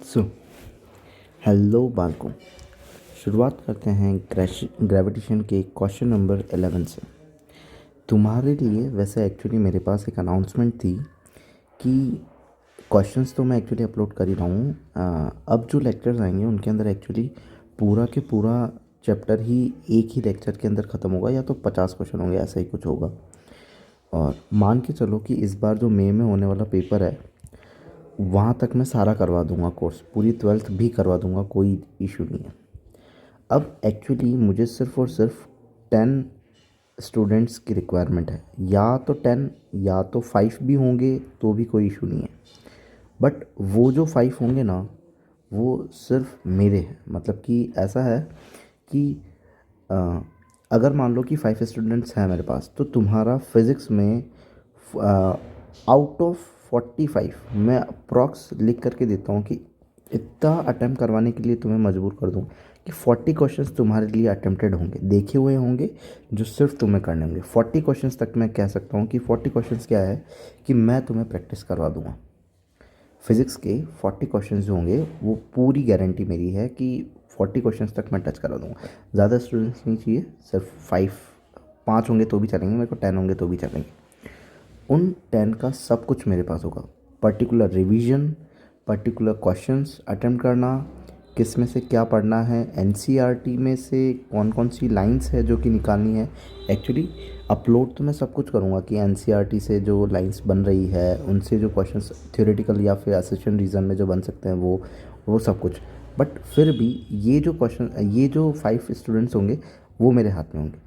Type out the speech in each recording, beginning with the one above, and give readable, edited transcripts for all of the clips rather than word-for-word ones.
So hello बालकों, शुरुआत करते हैं ग्रेविटेशन के क्वेश्चन नंबर 11 से। तुम्हारे लिए वैसे एक्चुअली मेरे पास एक अनाउंसमेंट थी कि क्वेश्चंस तो मैं एक्चुअली अपलोड कर ही रहा हूँ। अब जो लेक्चर्स आएंगे उनके अंदर एक्चुअली पूरा के पूरा चैप्टर ही एक ही लेक्चर के अंदर ख़त्म होगा, या तो 50 क्वेश्चन होंगे, ऐसा ही कुछ होगा। और मान के चलो कि इस बार जो मई में होने वाला पेपर है वहाँ तक मैं सारा करवा दूंगा, कोर्स पूरी 12th भी करवा दूंगा, कोई इशू नहीं है। अब एक्चुअली मुझे सिर्फ और सिर्फ 10 स्टूडेंट्स की रिक्वायरमेंट है, या तो 10 या तो 5 भी होंगे तो भी कोई इशू नहीं है। बट वो जो 5 होंगे ना, वो सिर्फ मेरे हैं। मतलब कि ऐसा है कि अ, अगर मान लो कि 5 स्टूडेंट्स हैं मेरे पास, तो तुम्हारा फिज़िक्स में आउट ऑफ 45 मैं अप्रॉक्स लिख करके देता हूँ कि इतना अटैम्प्ट करवाने के लिए तुम्हें मजबूर कर दूँ कि 40 क्वेश्चंस तुम्हारे लिए अटेम्प्टेड होंगे, देखे हुए होंगे, जो सिर्फ तुम्हें करने होंगे। 40 क्वेश्चंस तक मैं कह सकता हूँ कि 40 क्वेश्चंस क्या है कि मैं तुम्हें प्रैक्टिस करवा दूँगा। फिज़िक्स के 40 क्वेश्चंस जो होंगे वो पूरी गारंटी मेरी है कि 40 क्वेश्चंस तक मैं टच करा दूँगा। ज़्यादा स्टूडेंट्स नहीं चाहिए, सिर्फ 5 होंगे तो भी चलेंगे, मेरे को 10 होंगे तो भी चलेंगे। उन 10 का सब कुछ मेरे पास होगा। Particular revision, particular questions attempt करना, किस में से क्या पढ़ना है, एनसीईआरटी में से कौन कौन सी लाइंस है जो कि निकालनी है। एक्चुअली अपलोड तो मैं सब कुछ करूँगा कि एनसीईआरटी से जो लाइंस बन रही है उनसे जो क्वेश्चंस थ्योरेटिकल या फिर असिस्टेंट रीजन में जो बन सकते हैं वो सब कुछ। बट फिर भी ये जो 5 स्टूडेंट्स होंगे वो मेरे हाथ में होंगे।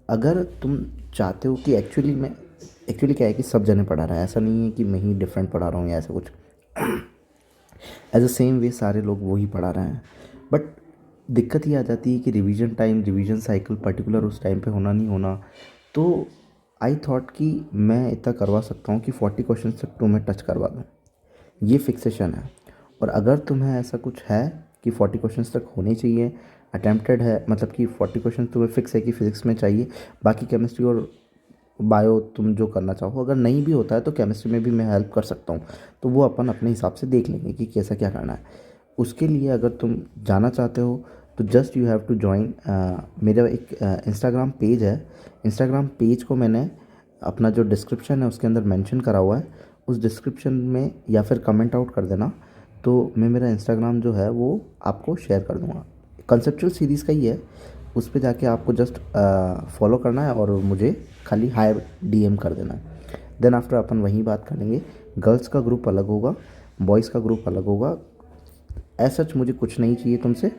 अगर तुम चाहते हो कि एक्चुअली क्या है कि सब जने पढ़ा रहा है, ऐसा नहीं है कि मैं ही डिफरेंट पढ़ा रहा हूँ या ऐसा कुछ। एज अ सेम वे सारे लोग वही पढ़ा रहे हैं। बट दिक्कत ये आ जाती है कि रिवीजन साइकिल पर्टिकुलर उस टाइम पे होना नहीं होना। तो आई थॉट कि मैं इतना करवा सकता हूँ कि 40 क्वेश्चन तक तुम्हें टच करवा दूँ, ये फिक्सेशन है। और अगर तुम्हें ऐसा कुछ है कि 40 क्वेश्चंस तक होने चाहिए, अटेम्प्टेड है, मतलब कि 40 क्वेश्चन तुम्हें फिक्स है कि फिज़िक्स में चाहिए, बाकी केमिस्ट्री और बायो तुम जो करना चाहो, अगर नहीं भी होता है तो केमिस्ट्री में भी मैं हेल्प कर सकता हूँ। तो वो अपन अपने हिसाब से देख लेंगे कि कैसा क्या करना है। उसके लिए अगर तुम जाना चाहते हो तो just you have to join मेरा एक इंस्टाग्राम पेज है। इंस्टाग्राम पेज को मैंने अपना जो डिस्क्रिप्शन है उसके अंदर मेंशन करा हुआ है। उस डिस्क्रिप्शन में या फिर कमेंट आउट कर देना, तो मैं मेरा इंस्टाग्राम जो है वो आपको शेयर कर दूँगा। कंसेप्चुअल सीरीज़ का ही है, उस पे जाके आपको जस्ट फॉलो करना है और मुझे खाली हाय डीएम कर देना है। देन आफ्टर अपन वहीं बात करेंगे। गर्ल्स का ग्रुप अलग होगा, बॉयज़ का ग्रुप अलग होगा। एज सच मुझे कुछ नहीं चाहिए तुमसे,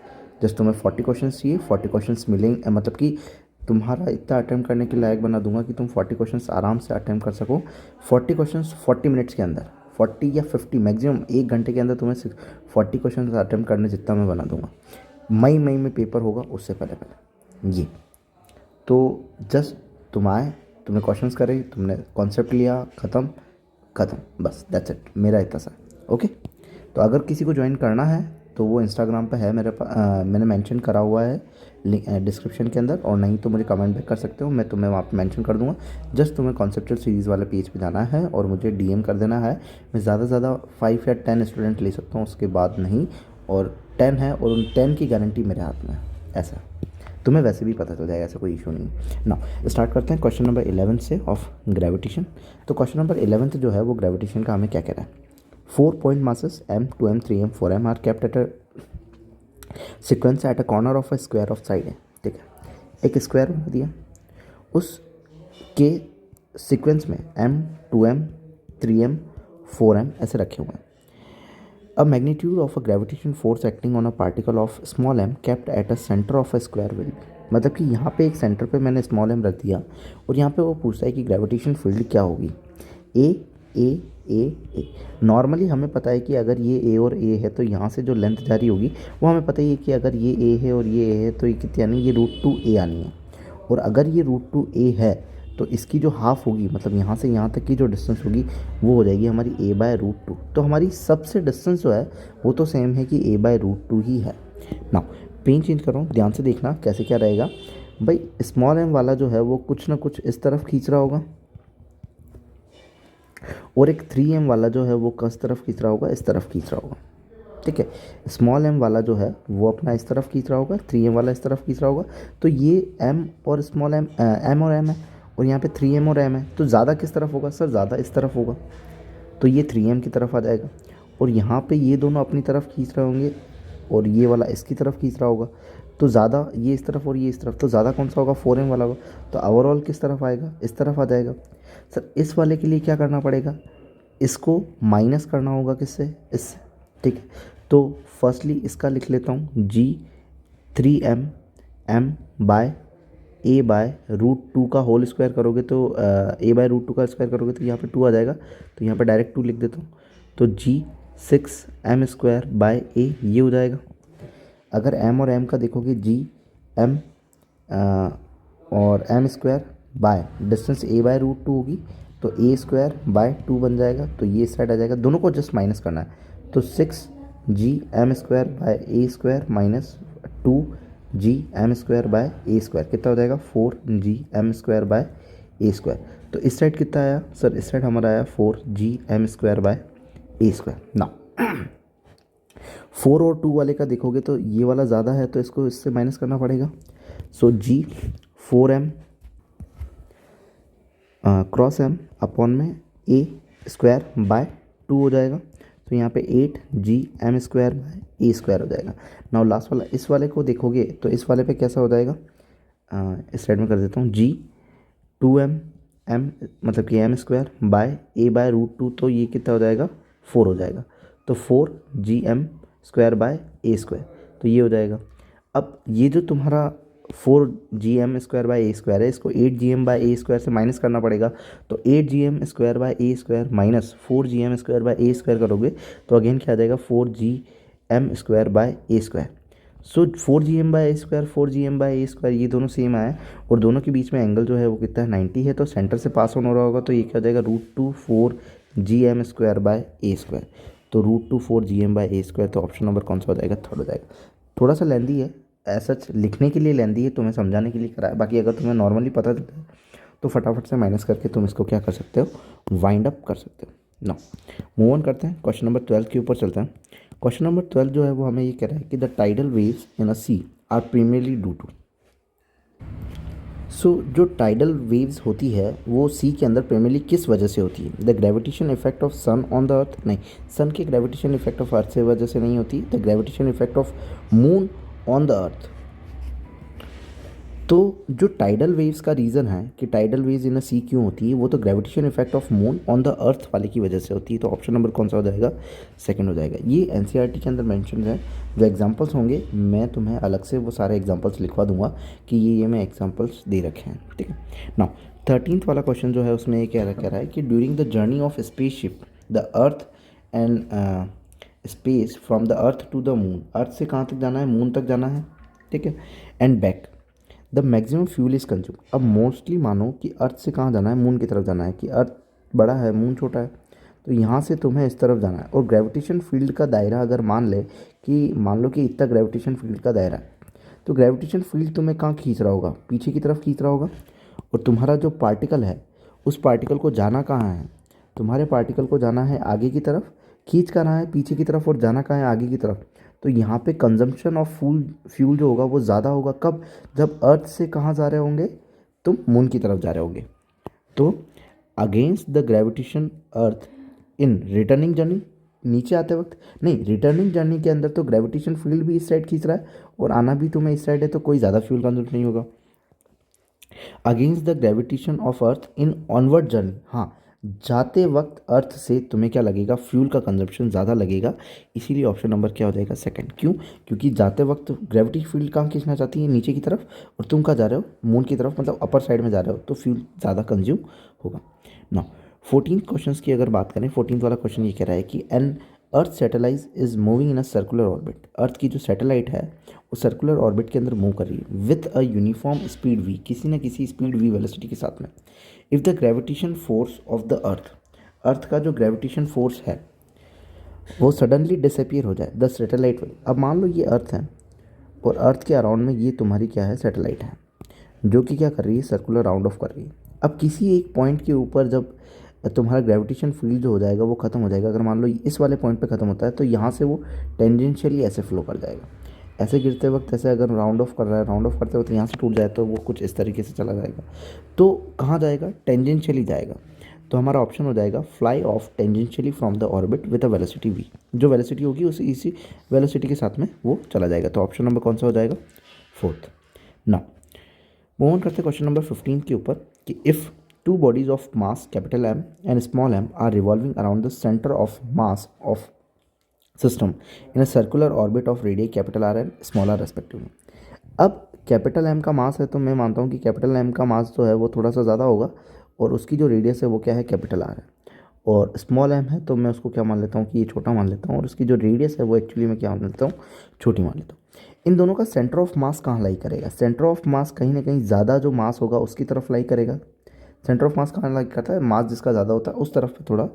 जस्ट तुम्हें 40 क्वेश्चंस चाहिए। 40 क्वेश्चंस मिलेंगे, मतलब कि तुम्हारा इतना अटेम्प्ट करने के लायक बना दूंगा कि तुम 40 क्वेश्चंस आराम से अटेम्प्ट कर सको। 40 क्वेश्चंस 40 मिनट्स के अंदर, 40 या 50 मैक्सिमम 1 घंटे के अंदर तुम्हें 40 क्वेश्चन अटेम्प्ट करने जितना मैं बना दूंगा। मई में पेपर होगा, उससे पहले पहले ये। तो जस्ट तुम आए, तुमने क्वेश्चंस करे, तुमने कॉन्सेप्ट लिया, ख़त्म ख़त्म, बस दैट्स इट, मेरा इतना सा। ओके, तो अगर किसी को ज्वाइन करना है तो वो इंस्टाग्राम पे है मेरे पास, मैंने मेंशन करा हुआ है डिस्क्रिप्शन के अंदर, और नहीं तो मुझे कमेंट बैक कर सकते हो, मैं तुम्हें वहाँ पे मेंशन कर दूंगा। जस्ट तुम्हें कॉन्सेप्चुअल सीरीज़ वाले पेज पे जाना है और मुझे डीएम कर देना है। मैं ज़्यादा से ज़्यादा 5 या 10 स्टूडेंट ले सकता हूँ, उसके बाद नहीं। और 10 है और उन 10 की गारंटी मेरे हाथ में है, ऐसा तुम्हें वैसे भी पता चल जाएगा, ऐसा कोई इशू नहीं है ना। स्टार्ट करते हैं क्वेश्चन नंबर 11 से ऑफ ग्रेविटेशन। तो क्वेश्चन नंबर 11 जो है वो ग्रेविटेशन का हमें क्या कह रहा है। 4 point masses m, 2m, 3m, 4m are kept at a sequence at a corner of a square of side है, ठीक है। एक स्क्वायर बना दिया, उस के सीक्वेंस में m, 2m, 3m, 4m ऐसे रखे हुए हैं। A magnitude of a gravitation force acting on a particle of small m kept at a center of a square will be, मतलब कि यहाँ पे एक सेंटर पे मैंने स्मॉल m रख दिया और यहाँ पे वो पूछता है कि ग्रेविटेशन फील्ड क्या होगी। ए ए ए ए नॉर्मली हमें पता है कि अगर ये ए और ए है तो यहाँ से जो लेंथ जारी होगी वो हमें पता ही है कि अगर ये ए है और ये ए है तो ये कितनी आनी है, ये √2a आनी है। और अगर ये √2a है तो इसकी जो हाफ होगी, मतलब यहाँ से यहाँ तक की जो डिस्टेंस होगी वो हो जाएगी हमारी a/√2। तो हमारी सबसे डिस्टेंस जो है वो तो सेम है कि a/√2 ही है ना। पेन चेंज कर रहा हूँ, ध्यान से देखना कैसे क्या रहेगा भाई। स्मॉल m वाला जो है वो कुछ ना कुछ इस तरफ खींच रहा होगा, और एक 3m वाला जो है वो किस तरफ खींच रहा होगा, इस तरफ खींच रहा होगा। ठीक है। स्मॉल m वाला जो है वो अपना इस तरफ खींच रहा होगा, 3m वाला इस तरफ खींच रहा होगा, तो ये m और स्मॉल m m और m है, और यहाँ पे 3m और m है, तो ज़्यादा किस तरफ होगा सर, ज़्यादा इस तरफ होगा, तो ये 3m की तरफ आ जाएगा। और यहाँ पे ये दोनों अपनी तरफ खींच रहे होंगे और ये वाला इसकी तरफ खींच रहा होगा, तो ज़्यादा ये इस तरफ और ये इस तरफ, तो ज़्यादा कौन सा होगा, 4m वाला होगा, तो ओवरऑल किस तरफ आएगा, इस तरफ आ जाएगा। सर इस वाले के लिए क्या करना पड़ेगा, इसको माइनस करना होगा किससे, इससे, ठीक है। तो फर्स्टली इसका लिख लेता हूँ जी 3m m बाय ए बाय √2 का होल स्क्वायर करोगे तो ए बाय √2 का स्क्वायर करोगे तो यहाँ पे 2 आ जाएगा, तो यहाँ पे डायरेक्ट 2 लिख देता हूँ, तो जी 6m स्क्वायर बाय ए ये हो जाएगा। अगर m और m का देखोगे जी m और m square by distance a by √2 होगी, तो a स्क्वायर बाय 2 बन जाएगा, तो ये साइड आ जाएगा, दोनों को जस्ट माइनस करना है, तो 6g m square by a square minus 2g m square by a square कितना हो जाएगा, 4g m square by a square. तो इस साइड कितना आया सर, इस साइड हमारा आया 4g m square by a square. ना 4 और 2 वाले का देखोगे तो ये वाला ज़्यादा है, तो इसको इससे माइनस करना पड़ेगा, सो जी 4m क्रॉस m अपॉन में a स्क्वायर बाय 2 हो जाएगा, तो यहाँ पे 8g m square by a square हो जाएगा। नाउ लास्ट वाला, इस वाले को देखोगे तो इस वाले पे कैसा हो जाएगा, इस साइड में कर देता हूँ, जी 2m m मतलब कि m square by a by √2, तो ये कितना हो जाएगा, 4 हो जाएगा, तो 4g m square by a square, तो ये हो जाएगा। अब ये जो तुम्हारा 4g m square by a square है, इसको 8g m by a square से माइनस करना पड़ेगा, तो 8g m square by a square minus 4g m square by a square करोगे तो अगेन क्या आ जाएगा, 4g m square by a square. So 4g m by a square 4g m by a square ये दोनों same आया, और दोनों के बीच में एंगल जो है वो कितना है, 90 है, तो सेंटर से पास ऑन हो रहा होगा, तो ये क्या हो जाएगा, √2 4g m square by a square, तो √2 4g m by a square, तो ऑप्शन नंबर कौन सा हो जाएगा, थर्ड हो जाएगा। थोड़ा सा लेंदी है, ऐसा लिखने के लिए लेंदी है, तुम्हें समझाने के लिए करा है, बाकी अगर तुम्हें नॉर्मली पता चलता है तो फटाफट से माइनस करके तुम इसको क्या कर सकते हो, वाइंड अप कर सकते हो। नो मूव ऑन करते हैं, क्वेश्चन नंबर 12 के ऊपर चलते हैं। क्वेश्चन नंबर 12 जो है वो हमें ये कह रहा है कि the tidal waves in a sea are primarily due to. So जो टाइडल वेव्स होती है वो सी के अंदर प्राइमरली किस वजह से होती है, the gravitation effect of sun on the earth, नहीं, सन के ग्रेविटेशन इफेक्ट ऑफ अर्थ से वजह से नहीं होती, the gravitation effect of moon on the अर्थ। तो जो टाइडल वेव्स का रीज़न है कि टाइडल वेव्स इन अ सी क्यों होती है, वो तो gravitation effect of moon on the अर्थ वाले की वजह से होती है, तो ऑप्शन नंबर कौन सा हो जाएगा, सेकंड हो जाएगा। ये एनसीईआरटी के अंदर मेंशन है, जो एग्जांपल्स होंगे मैं तुम्हें अलग से वो सारे एग्जांपल्स लिखवा दूंगा कि ये मैं एग्जांपल्स दे रखे हैं, ठीक है। नाउ 13th वाला क्वेश्चन जो है उसमें ये कह रहा है कि during the journey of spaceship the earth and space from the earth to the moon, earth से कहाँ तक जाना है, मून तक जाना है, ठीक है, and back the maximum fuel is consume. अब मोस्टली मानो कि अर्थ से कहाँ जाना है, मून की तरफ जाना है, कि अर्थ बड़ा है मून छोटा है, तो यहाँ से तुम्हें इस तरफ जाना है, और ग्रेविटेशन फील्ड का दायरा अगर मान लो कि इतना ग्रेविटेशन फील्ड का दायरा है, तो ग्रेविटेशन फील्ड तुम्हें कहाँ खींच रहा होगा, पीछे की तरफ खींच रहा होगा, और तुम्हारा जो पार्टिकल है उस पार्टिकल को जाना कहाँ है, तुम्हारे पार्टिकल को जाना है आगे की तरफ, खींच कर रहा है पीछे की तरफ, और जाना कहाँ है, आगे की तरफ। तो यहाँ पे कंजम्पशन ऑफ फ्यूल जो होगा वो ज़्यादा होगा, कब, जब अर्थ से कहाँ जा रहे होंगे, तुम मून की तरफ जा रहे होंगे। तो against the gravitation earth in returning journey, नीचे आते वक्त नहीं, रिटर्निंग जर्नी के अंदर तो ग्रेविटेशन फील्ड भी इस साइड खींच रहा है, और आना भी तुम्हें इस साइड है, तो कोई ज़्यादा फ्यूल कंजम्प नहीं होगा। Against the gravitation of earth in onward journey, हाँ, जाते वक्त अर्थ से तुम्हें क्या लगेगा, फ्यूल का कंजप्शन ज़्यादा लगेगा, इसीलिए ऑप्शन नंबर क्या हो जाएगा, सेकंड। क्यों, क्योंकि जाते वक्त ग्रेविटी फील्ड कहाँ खींचना चाहती है, नीचे की तरफ, और तुम कहाँ जा रहे हो, मून की तरफ, मतलब अपर साइड में जा रहे हो, तो फ्यूल ज़्यादा कंज्यूम होगा। नाउ 14 क्वेश्चन की अगर बात करें, 14 वाला क्वेश्चन ये कह रहा है कि an earth satellite is moving in a circular orbit, earth की जो सैटेलाइट है वो सर्कुलर ऑर्बिट के अंदर मूव कर रही है with a uniform speed V, किसी न किसी स्पीड वी वेलोसिटी के साथ में। If the gravitation force of the earth, earth का जो ग्रेविटेशन फोर्स है वो सडनली डिसअपियर हो जाए, द सैटेलाइट विल, अब मान लो ये अर्थ है और अर्थ के अराउंड में ये तुम्हारी क्या है, सैटेलाइट है, जो कि क्या कर रही है, सर्कुलर राउंड ऑफ कर रही है। अब किसी एक पॉइंट के ऊपर जब तुम्हारा ग्रेविटेशन फील्ड जो हो जाएगा वो ख़त्म हो जाएगा। अगर मान लो इस वाले पॉइंट पे ख़त्म होता है तो यहाँ से वो टेंजेंशियली ऐसे फ्लो कर जाएगा, ऐसे गिरते वक्त ऐसे अगर राउंड ऑफ कर रहा है, राउंड ऑफ करते वक्त यहाँ से टूट जाए तो वो कुछ इस तरीके से चला जाएगा। तो कहाँ जाएगा? टेंजेंशियली जाएगा। तो हमारा ऑप्शन हो जाएगा fly of tangentially from the orbit with a velocity v। जो वेलोसिटी होगी उसी इसी वेलोसिटी के साथ में वो चला जाएगा। तो ऑप्शन नंबर कौन सा हो जाएगा? फोर्थ। नाउ मूव ऑन करते हैं क्वेश्चन नंबर 15 के ऊपर कि if two bodies of mass capital M and small m are revolving around the centre of mass of system in a circular orbit of radius capital R and small r respectively. अब capital M का मास है तो मैं मानता हूँ कि capital M का मास जो है वो थोड़ा सा ज़्यादा होगा और उसकी जो रेडियस है वो क्या है? कैपिटल R है। और स्मॉल m है तो मैं उसको क्या मान लेता हूँ कि ये छोटा मान लेता हूँ और उसकी जो रेडियस है वो एक्चुअली मैं क्या मान लेता हूँ? छोटी मान लेता हूँ। इन दोनों का सेंटर ऑफ मास कहाँ लाई करेगा? सेंटर ऑफ मास कहीं ना कहीं ज़्यादा जो मास होगा उसकी तरफ लाई करेगा। सेंटर ऑफ मास कहाँ लाई करता है? मास जिसका ज़्यादा होता है उस तरफ पे थोड़ा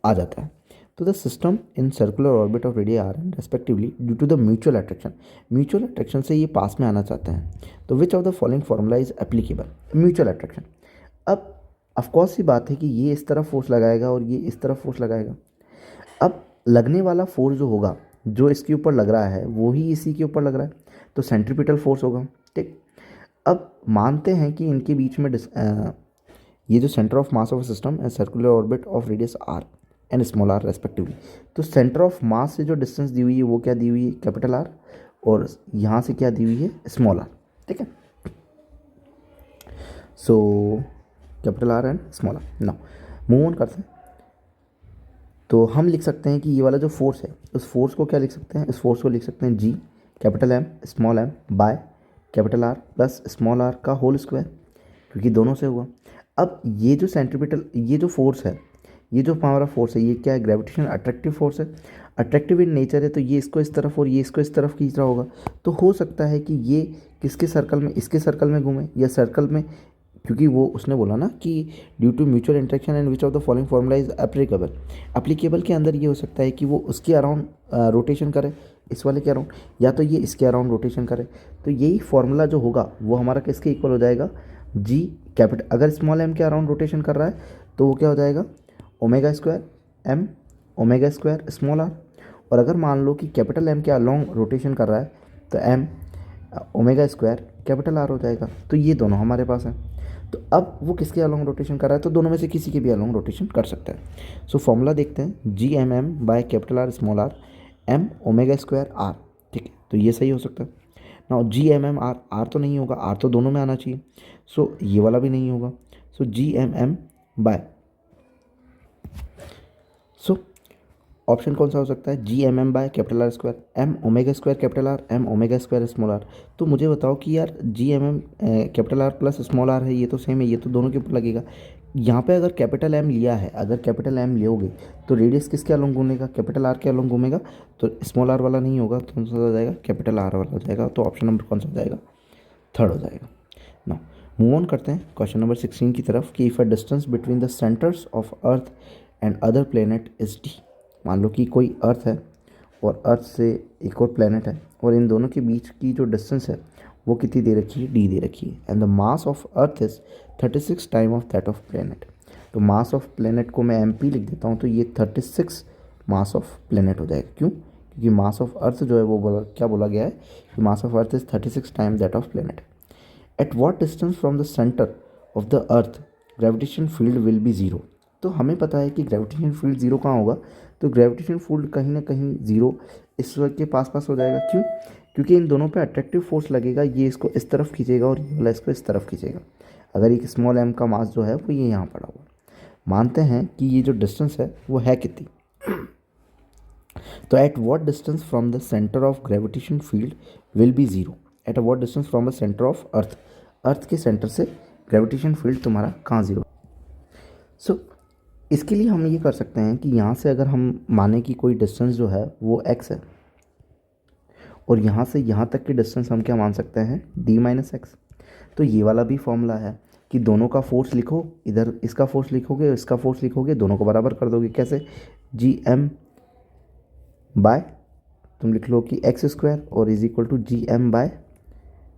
आ जाता है। तो the system in circular orbit of radius R respectively due to the mutual attraction से ये पास में आना चाहते हैं। तो which of the following formula is applicable? Mutual attraction. अब ऑफकोर्स सी बात है कि ये इस तरफ फोर्स लगाएगा और ये इस तरफ फोर्स लगाएगा। अब लगने वाला फोर्स जो होगा, जो इसके ऊपर लग रहा है वो ही इसी के ऊपर लग रहा है, तो सेंट्रीपिटल फोर्स होगा। ठीक, अब मानते हैं कि इनके बीच में ये जो centre of mass of system and circular orbit of radius r and small r respectively, तो सेंटर ऑफ मास से जो डिस्टेंस दी हुई है वो क्या दी हुई है? कैपिटल R, और यहाँ से क्या दी हुई है? Small r। ठीक है, so capital R and small r। Now move on करते हैं। तो हम लिख सकते हैं कि ये वाला जो फोर्स है उस फोर्स को क्या लिख सकते हैं? इस फोर्स को लिख सकते हैं G capital M small m by capital R plus small r का होल स्क्वायर, क्योंकि दोनों से हुआ। अब ये जो सेंट्रीपिटल, ये जो फोर्स है, ये जो हमारा फोर्स है ये क्या है? ग्रेविटेशन अट्रैक्टिव फोर्स है, अट्रैक्टिव इन नेचर है। तो ये इसको इस तरफ और ये इसको इस तरफ खींच रहा होगा। तो हो सकता है कि ये किसके सर्कल में? इसके सर्कल में घूमे या सर्कल में, क्योंकि वो उसने बोला ना कि due to mutual interaction and which of the following formula is applicable. Applicable के अंदर ये हो सकता है कि वो उसके अराउंड रोटेशन करे, इस वाले के अराउंड, या तो ये इसके अराउंड रोटेशन करे। तो यही फॉर्मूला जो होगा वो हमारा किसके इक्वल हो जाएगा? जी कैपिटल, अगर स्मॉल m के अराउंड रोटेशन कर रहा है तो वो क्या हो जाएगा? Omega square m omega square small r। और अगर मान लो कि कैपिटल M के अलोंग रोटेशन कर रहा है तो m omega square capital R हो जाएगा। तो ये दोनों हमारे पास हैं। तो अब वो किसके अलोंग रोटेशन कर रहा है? तो दोनों में से किसी के भी अलोंग रोटेशन कर सकता है। सो फॉर्मूला देखते हैं, G M M by capital R small r m omega square r। ठीक है, तो ये सही हो सकता है ना। जी एम एम आर तो नहीं होगा, आर तो दोनों में आना चाहिए। सो ये वाला भी नहीं होगा। So G M M by, so option कौन सा हो सकता है? G M M by capital R square m omega square capital R m omega square small r। तो मुझे बताओ कि यार G M M capital R plus small r है, ये तो सेम है, ये तो दोनों के ऊपर लगेगा। यहाँ पे अगर कैपिटल M लिया है, अगर कैपिटल M लोगे तो रेडियस किसके अलोंग घूमेगा? कैपिटल R के अलोंग घूमेगा। तो स्मॉल r वाला नहीं होगा, तो कौन सा हो जाएगा? कैपिटल R वाला हो जाएगा। तो ऑप्शन नंबर कौन सा हो जाएगा? थर्ड हो जाएगा। नाउ मूव ऑन करते हैं क्वेश्चन नंबर 16 की तरफ कि if a distance between the centres of earth and other planet is d। मान लो कि कोई अर्थ है और अर्थ से एक और प्लेनेट है और इन दोनों के बीच की जो डिस्टेंस है वो कितनी दे रखी है? d दे रखी है। And the mass of earth is 36 time of that of planet. तो मास ऑफ प्लेनेट को मैं mp लिख देता हूँ, तो ये 36 मास ऑफ प्लेनेट हो जाएगा। क्यों? क्योंकि मास ऑफ अर्थ जो है वो क्या बोला गया है कि mass of earth is 36 time that of planet. At what distance from the centre of the earth gravitation field will be zero. तो हमें पता है कि ग्रेविटेशन फील्ड ज़ीरो कहाँ होगा? तो ग्रेविटेशन फील्ड कहीं ना कहीं ज़ीरो इस के पास पास हो जाएगा। क्यों? क्योंकि इन दोनों पे अट्रैक्टिव फोर्स लगेगा, ये इसको इस तरफ खींचेगा और ये वाला इसको इस तरफ खींचेगा। अगर एक स्मॉल m का मास जो है वो ये यहाँ पड़ा हुआ, मानते हैं कि ये जो डिस्टेंस है वो है कितनी? तो at what distance from the centre of gravitation field will be zero. At what distance from the centre of earth, earth के सेंटर से ग्रेविटेशन फील्ड तुम्हारा कहाँ ज़ीरो। सो इसके लिए हम ये कर सकते हैं कि यहाँ से अगर हम माने कि कोई डिस्टेंस जो है वो x है और यहाँ से यहाँ तक की डिस्टेंस हम क्या मान सकते हैं? d minus x. तो ये वाला भी फॉर्मूला है कि दोनों का फोर्स लिखो, इधर इसका फोर्स लिखोगे, इसका फोर्स लिखोगे, दोनों को बराबर कर दोगे। कैसे? जी एम बाय, तुम लिख लो कि एक्स स्क्वायर और is equal to G M by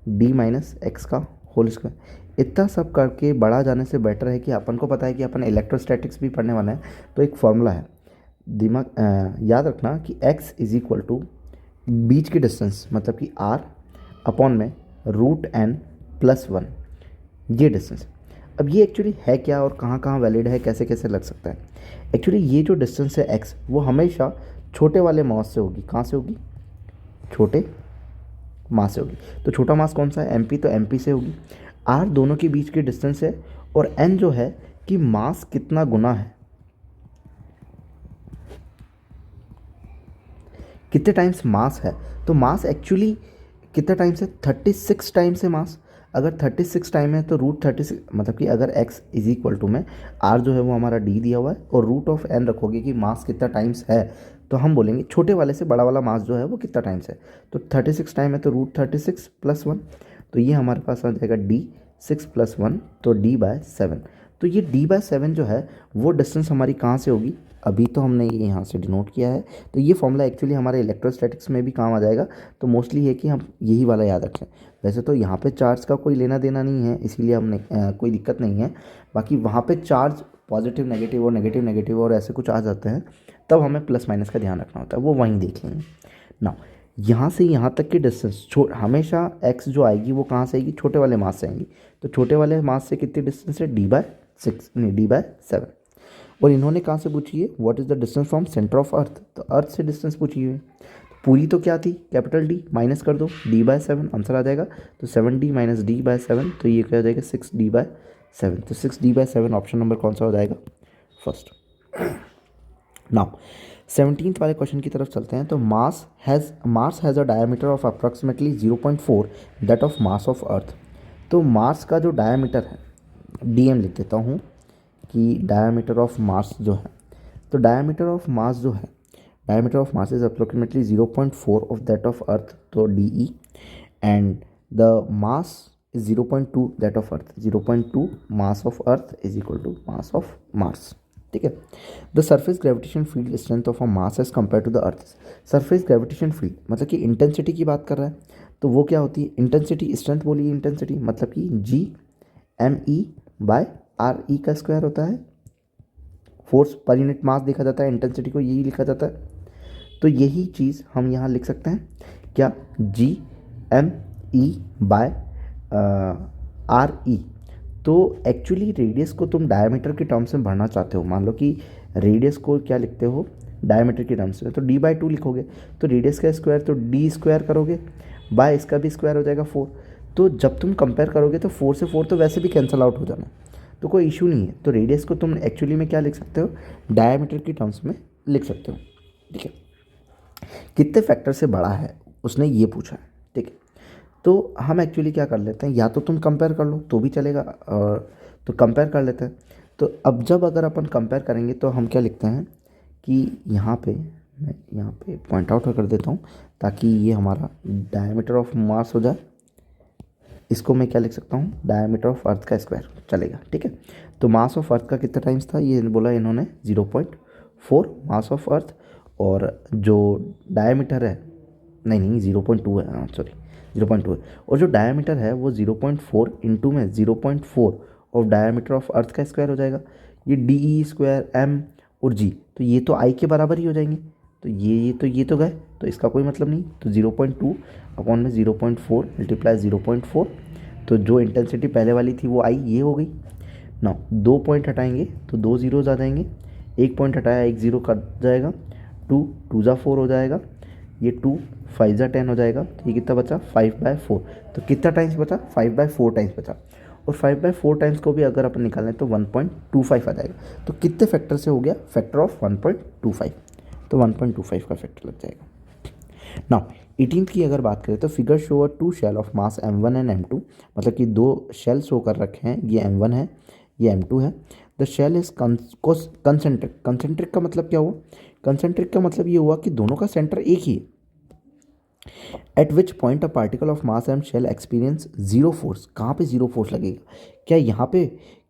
d minus x का होल स्क्वायर। इतना सब करके बड़ा जाने से बेटर है कि अपन को पता है कि अपन इलेक्ट्रोस्टैटिक्स भी पढ़ने वाला है, तो एक फॉर्मूला है, दिमाग याद रखना कि x इज इक्वल टू बीच की डिस्टेंस मतलब कि r अपॉन में रूट n प्लस 1, ये डिस्टेंस। अब ये एक्चुअली है क्या और कहाँ कहाँ वैलिड है, कैसे कैसे लग सकता है। एक्चुअली ये जो डिस्टेंस है x, वो हमेशा छोटे वाले मास से होगी। कहाँ से होगी? छोटे मास से होगी। तो छोटा मास कौन सा है? mp, तो mp से होगी। r दोनों के बीच की डिस्टेंस है, और n जो है कि मास कितना गुना है, कितने टाइम्स मास है। तो मास एक्चुअली कितने टाइम्स है? 36 टाइम्स है मास। अगर 36 टाइम है तो रूट 36, मतलब कि अगर x इज इक्वल टू में r जो है वो हमारा d दिया हुआ है और रूट ऑफ n रखोगे कि मास कितना टाइम्स है, तो हम बोलेंगे छोटे वाले से बड़ा वाला मास जो है वो कितना टाइम्स है। तो 36 टाइम है तो रूट 36 प्लस 1, तो ये हमारे पास आ जाएगा d 6 प्लस 1, तो d/7। तो ये d/7 जो है वो डिस्टेंस हमारी कहाँ से होगी? अभी तो हमने ये यहाँ से डिनोट किया है, तो ये फॉर्मूला एक्चुअली हमारे इलेक्ट्रोस्टैटिक्स में भी काम आ जाएगा। तो मोस्टली है कि हम यही वाला याद रखें। वैसे तो यहाँ पे चार्ज का कोई लेना देना नहीं है, इसीलिए हमने कोई दिक्कत नहीं है। बाकी वहाँ पे चार्ज पॉजिटिव नेगेटिव और नेगेटिव नेगेटिव और ऐसे कुछ आ जाते हैं, तब हमें प्लस माइनस का ध्यान रखना होता है, वो वहीं देख लेंगे ना। यहाँ से यहाँ तक की डिस्टेंस हमेशा x जो आएगी वो कहाँ से आएगी? छोटे वाले मास से आएंगी। तो छोटे वाले मास से कितनी डिस्टेंस है? d/6 नहीं d/7। और इन्होंने कहाँ से पूछी है? What is the distance from centre of earth, तो अर्थ से डिस्टेंस पूछी है। पूरी तो क्या थी? कैपिटल D, माइनस कर दो d/7, आंसर आ जाएगा। तो 7d माइनस d/7, तो ये क्या हो जाएगा? 6d/7। तो 6d/7 ऑप्शन नंबर कौन सा हो जाएगा? फर्स्ट। नाउ 17th वाले क्वेश्चन की तरफ चलते हैं। तो Mars has a diameter of approximately 0.4 that of mass of earth. तो मार्स का जो डायमीटर है, dm लिख देता हूँ कि डायमीटर ऑफ मास जो है, तो डायमीटर ऑफ मास जो है, diameter of mass is approximately 0.4 of that of earth, तो DE, and the mass is 0.2 that of earth. 0.2 mass of earth is equal to mass of Mars. ठीक है। The surface gravitation field strength of a mass as compare to the earth. Surface gravitation field मतलब कि intensity की बात कर रहा है, तो वो क्या होती है? इंटेंसिटी, स्ट्रेंथ बोलिए इंटेंसिटी, मतलब कि G/m/e का स्क्वायर होता है। फोर्स पर यूनिट मास देखा जाता है, इंटेंसिटी को यही लिखा जाता है। तो यही चीज़ हम यहाँ लिख सकते हैं क्या? G/m/e/r/e। तो एक्चुअली रेडियस को तुम डायमीटर के टर्म्स में भरना चाहते हो। मान लो कि रेडियस को क्या लिखते हो? डायमीटर के टर्म्स में, तो d/2 लिखोगे। तो रेडियस का स्क्वायर तो d स्क्वायर करोगे, बाय इसका भी स्क्वायर हो जाएगा 4। तो जब तुम कंपेयर करोगे तो 4 से 4 तो वैसे भी कैंसिल आउट हो जाना, तो कोई इशू नहीं है। तो रेडियस को तुम एक्चुअली में क्या लिख सकते हो? डायमीटर की टर्म्स में लिख सकते हो। ठीक है। कितने फैक्टर से बड़ा है उसने ये पूछा है। ठीक है। तो हम एक्चुअली क्या कर लेते हैं, या तो तुम कंपेयर कर लो तो भी चलेगा, और तो कंपेयर कर लेते हैं। तो अब जब अगर अपन कंपेयर करेंगे तो हम क्या लिखते हैं कि यहाँ पे मैं यहाँ पे पॉइंट आउट कर देता हूँ ताकि ये हमारा डायमीटर ऑफ मास हो जाए। इसको मैं क्या लिख सकता हूँ? डायमीटर ऑफ अर्थ का स्क्वायर चलेगा। ठीक है। तो मास ऑफ अर्थ का कितना टाइम्स था? ये बोला इन्होंने 0.4 मास ऑफ अर्थ, और जो डायमीटर है, नहीं 0.2 है, हाँ सॉरी 0.2 है, और जो डायमीटर है वो 0.4 इंटू में 0.4 ऑफ डायमीटर ऑफ अर्थ का स्क्वायर हो जाएगा। ये DE स्क्वायर m और g, तो ये तो I के बराबर ही हो जाएंगे। तो ये तो गए, तो इसका कोई मतलब नहीं। तो 0.2 अपॉन में 0.4 मल्टीप्लाई 0.4, तो जो इंटेंसिटी पहले वाली थी वो I ये हो गई ना। 2 पॉइंट हटाएंगे तो 2 जीरोज आ जाएंगे, 1 पॉइंट हटाया 1 जीरो कट जाएगा, 2 2 4 हो जाएगा, ये 2 5 10 हो जाएगा। तो ये कितना बचा? 5/4। तो कितना टाइम्स बचा? 5/4 टाइम्स बचा। और 5/4 टाइम्स को भी अगर अपन निकालें तो 1.25 आ जाएगा। तो कितने फैक्टर से हो गया? फैक्टर ऑफ 1.25, तो 1.25 का फैक्टर लग जाएगा। नाउ 18th की अगर बात करें तो figure show a 2 shell of mass m1 and m2, मतलब कि 2 शेल शो कर रखे हैं, ये m1 है, ये m2 है। The shell is concentric. Concentric का मतलब क्या हुआ? कंसेंट्रिक का मतलब ये हुआ कि दोनों का सेंटर एक ही है। At which point a particle of mass M shell experience zero force. कहाँ पे जीरो फोर्स लगेगा? क्या यहाँ पे?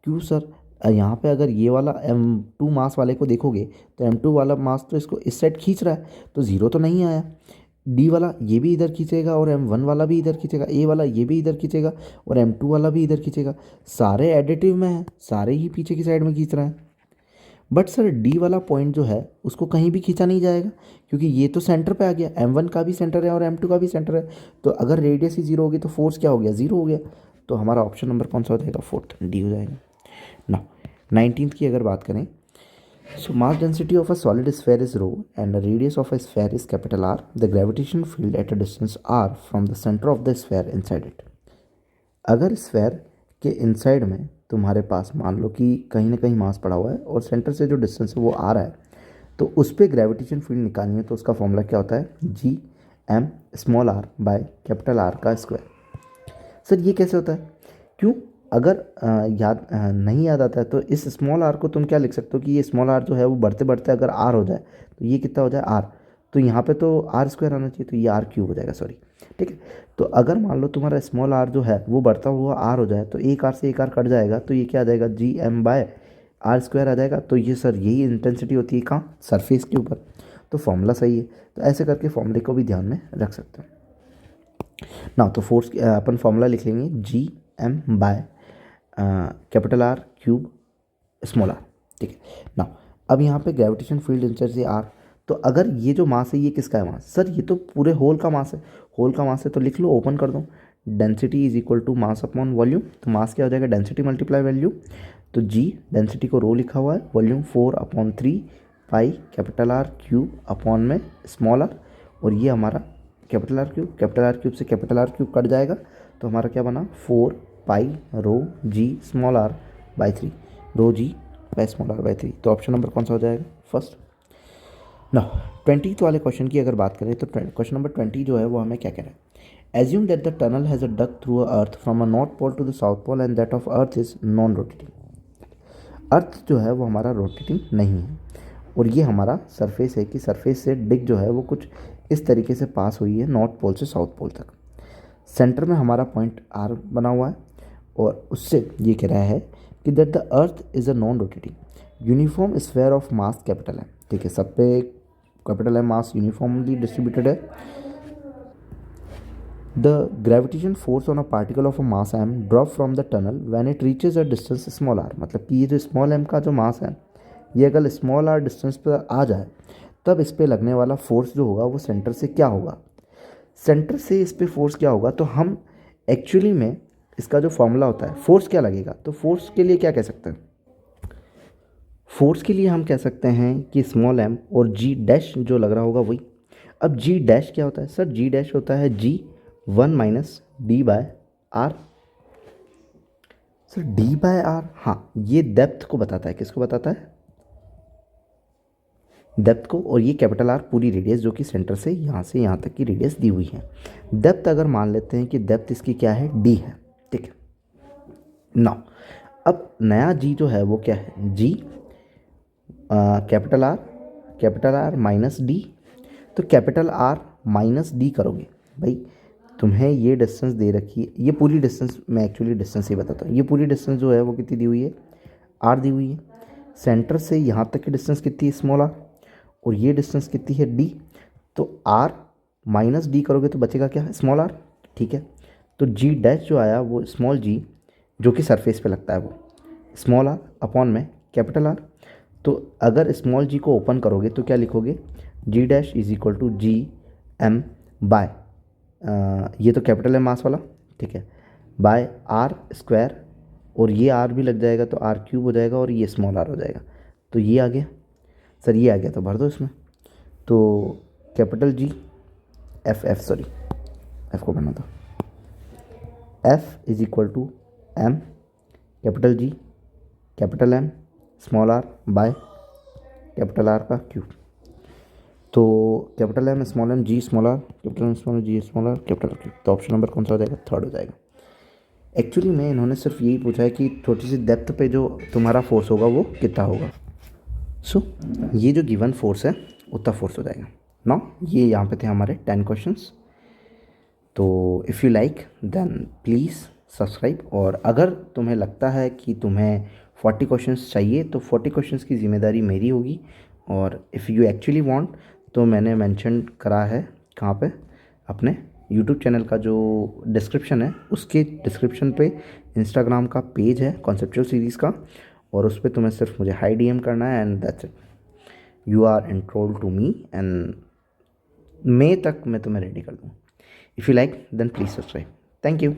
क्यों सर? यहाँ पे अगर ये वाला m2 मास वाले को देखोगे तो m2 वाला मास तो इसको इस साइड खींच रहा है, तो ज़ीरो तो नहीं आया। डी वाला ये भी इधर खींचेगा और M1 वाला भी इधर खींचेगा, ए वाला ये भी इधर खींचेगा और M2 वाला भी इधर खींचेगा। सारे एडिटिव में है, सारे ही पीछे की साइड में खींच रहे हैं। बट सर डी वाला पॉइंट जो है उसको कहीं भी खींचा नहीं जाएगा, क्योंकि ये तो सेंटर पे आ गया, M1 का भी सेंटर है और M2 का भी सेंटर है। तो अगर रेडियस ही जीरो होगी तो फोर्स क्या हो गया, जीरो हो गया। तो हमारा ऑप्शन नंबर कौन सा हो जाएगा, फोर्थ, डी हो जाएगा। ना 19th की अगर बात करें, so mass density of a solid sphere is rho and the radius of a sphere is capital R. The gravitational field at a distance r from the center of the sphere inside it. अगर sphere के inside में तुम्हारे पास मान लो कि कहीं ना कहीं मास पड़ा हुआ है और सेंटर से जो डिस्टेंस है वो आ रहा है, तो उस पर ग्रेविटेशन फील्ड निकालनी है। तो उसका फॉर्मूला क्या होता है, G M small R by capital R का स्क्वायर। सर ये कैसे होता है, क्यों, अगर नहीं याद आता है तो इस स्मॉल आर को तुम क्या लिख सकते हो कि ये स्मॉल आर जो है वो बढ़ते बढ़ते अगर आर हो जाए तो ये कितना हो जाए, आर। तो यहाँ पे तो आर स्क्वायर आना चाहिए, तो ये आर क्यूब हो जाएगा, सॉरी। ठीक है, तो अगर मान लो तुम्हारा स्मॉल आर जो है वो बढ़ता हुआ आर हो जाए तो एक आर से एक आर कट जाएगा, तो ये क्या आ जाएगा, G M by R square आ जाएगा। तो ये सर यही इंटेंसिटी होती है कहाँ, सरफेस के ऊपर। तो फॉर्मूला सही है। तो ऐसे करके फॉर्मूले को भी ध्यान में रख सकते हैं ना। तो फोर्स अपन फॉर्मूला लिख लेंगे, G M by capital R cube small R. ठीक है ना। अब यहाँ पे ग्रेविटेशन फील्ड इंचर से आर, तो अगर ये जो मास है ये किसका है मास, सर ये तो पूरे होल का मास है। होल का मास है तो लिख लो, ओपन कर दो, density is equal to mass upon volume. तो मास क्या हो जाएगा, डेंसिटी मल्टीप्लाई वैल्यू। तो जी डेंसिटी को रो लिखा हुआ है, volume 4/3 pi capital R cube upon में स्मॉल आर, और ये हमारा capital R cube. Capital R cube से कैपिटल आर क्यूब कट जाएगा, तो हमारा क्या बना, 4 pi rho G small R by 3, rho G by small R by 3। तो ऑप्शन नंबर कौन सा हो जाएगा, फर्स्ट। ना 20th वाले क्वेश्चन की अगर बात करें तो क्वेश्चन नंबर 20 जो है वो हमें क्या कह रहा है, assume that the tunnel has a dug through earth from a north pole to the south pole and that of earth is non rotating. Earth जो है वो हमारा रोटेटिंग नहीं है, और ये हमारा सरफेस है कि सरफेस से डिक जो है वो कुछ इस तरीके से पास हुई है नॉर्थ पोल से साउथ पोल तक। सेंटर में हमारा पॉइंट आर बना हुआ है, और उससे ये कह रहा है कि that the earth is a non rotating uniform sphere of mass capital है। ठीक है, सब पे कैपिटल है, मास यूनिफॉर्मली डिस्ट्रीब्यूटेड है। The gravitation force on a particle of a mass M drop from the tunnel when it reaches a distance small R. मतलब कि ये जो स्मॉल एम का जो मास है, ये अगर स्मॉल आर डिस्टेंस पर आ जाए तब इस पर लगने वाला फोर्स जो होगा वो सेंटर से क्या होगा, सेंटर से इस पर फोर्स क्या होगा। तो हम एक्चुअली में इसका जो फॉर्मूला होता है, फोर्स क्या लगेगा, तो फोर्स के लिए क्या कह सकते हैं, फोर्स के लिए हम कह सकते हैं कि स्मॉल एम और जी डैश जो लग रहा होगा वही। अब जी डैश क्या होता है, सर जी डैश होता है G1 minus D by R. Sir D by R, हाँ, ये डेप्थ को बताता है, किसको बताता है, डेप्थ को। और ये कैपिटल आर पूरी रेडियस जो कि सेंटर से यहाँ तक की रेडियस दी हुई है। डेप्थ अगर मान लेते हैं कि डेप्थ इसकी क्या है, डी है। ठीक है ना। अब नया जी जो है वो क्या है, G capital R minus D. तो कैपिटल आर माइनस डी करोगे, भाई तुम्हें ये डिस्टेंस दे रखी है, ये पूरी डिस्टेंस, मैं एक्चुअली डिस्टेंस ही बताता हूँ, ये पूरी डिस्टेंस जो है वो कितनी दी हुई है, आर दी हुई है। सेंटर से यहाँ तक की डिस्टेंस कितनी है, स्मॉल आर, और ये डिस्टेंस कितनी है, डी। तो आर माइनस डी करोगे तो बचेगा क्या, स्मॉल आर। ठीक है, तो जी डैश जो आया वो स्मॉल जी जो कि सरफेस पे लगता है वो स्मॉल आर अपॉन में कैपिटल आर। तो अगर स्मॉल जी को ओपन करोगे तो क्या लिखोगे, G dash is equal to G M by, ये तो कैपिटल है मास वाला, ठीक है, बाय आर स्क्वायर, और ये आर भी लग जाएगा तो आर क्यूब हो जाएगा, और ये स्मॉल आर हो जाएगा। तो ये आ गया, सर ये आ गया तो भर दो इसमें। तो कैपिटल जी सॉरी एफ को भरना था, F is equal to M capital G capital M small R by capital R का क्यूब। तो capital M small M G small R, capital M small G small R, capital R cube. तो option number कौन सा हो जाएगा, third हो जाएगा। Actually में इन्होंने सिर्फ यही पूछा है कि छोटी सी डेप्थ पे जो तुम्हारा फोर्स होगा वो कितना होगा। सो ये जो गिवन फोर्स है उतना फोर्स हो जाएगा ना। ये यहाँ पे थे हमारे 10 क्वेश्चंस। तो if you like then please subscribe, और अगर तुम्हें लगता है कि तुम्हें 40 क्वेश्चंस चाहिए तो 40 क्वेश्चंस की ज़िम्मेदारी मेरी होगी। और इफ़ यू एक्चुअली वांट तो मैंने मेंशन करा है कहाँ पे? अपने यूट्यूब चैनल का जो डिस्क्रिप्शन है उसके डिस्क्रिप्शन पे इंस्टाग्राम का पेज है कॉन्सेप्चुअल सीरीज़ का, और उस पर तुम्हें सिर्फ मुझे हाई डीएम करना है and that's it. You are enrolled to me and मई तक मैं तुम्हें रेडी कर दूँ। If you like then please subscribe. Thank you.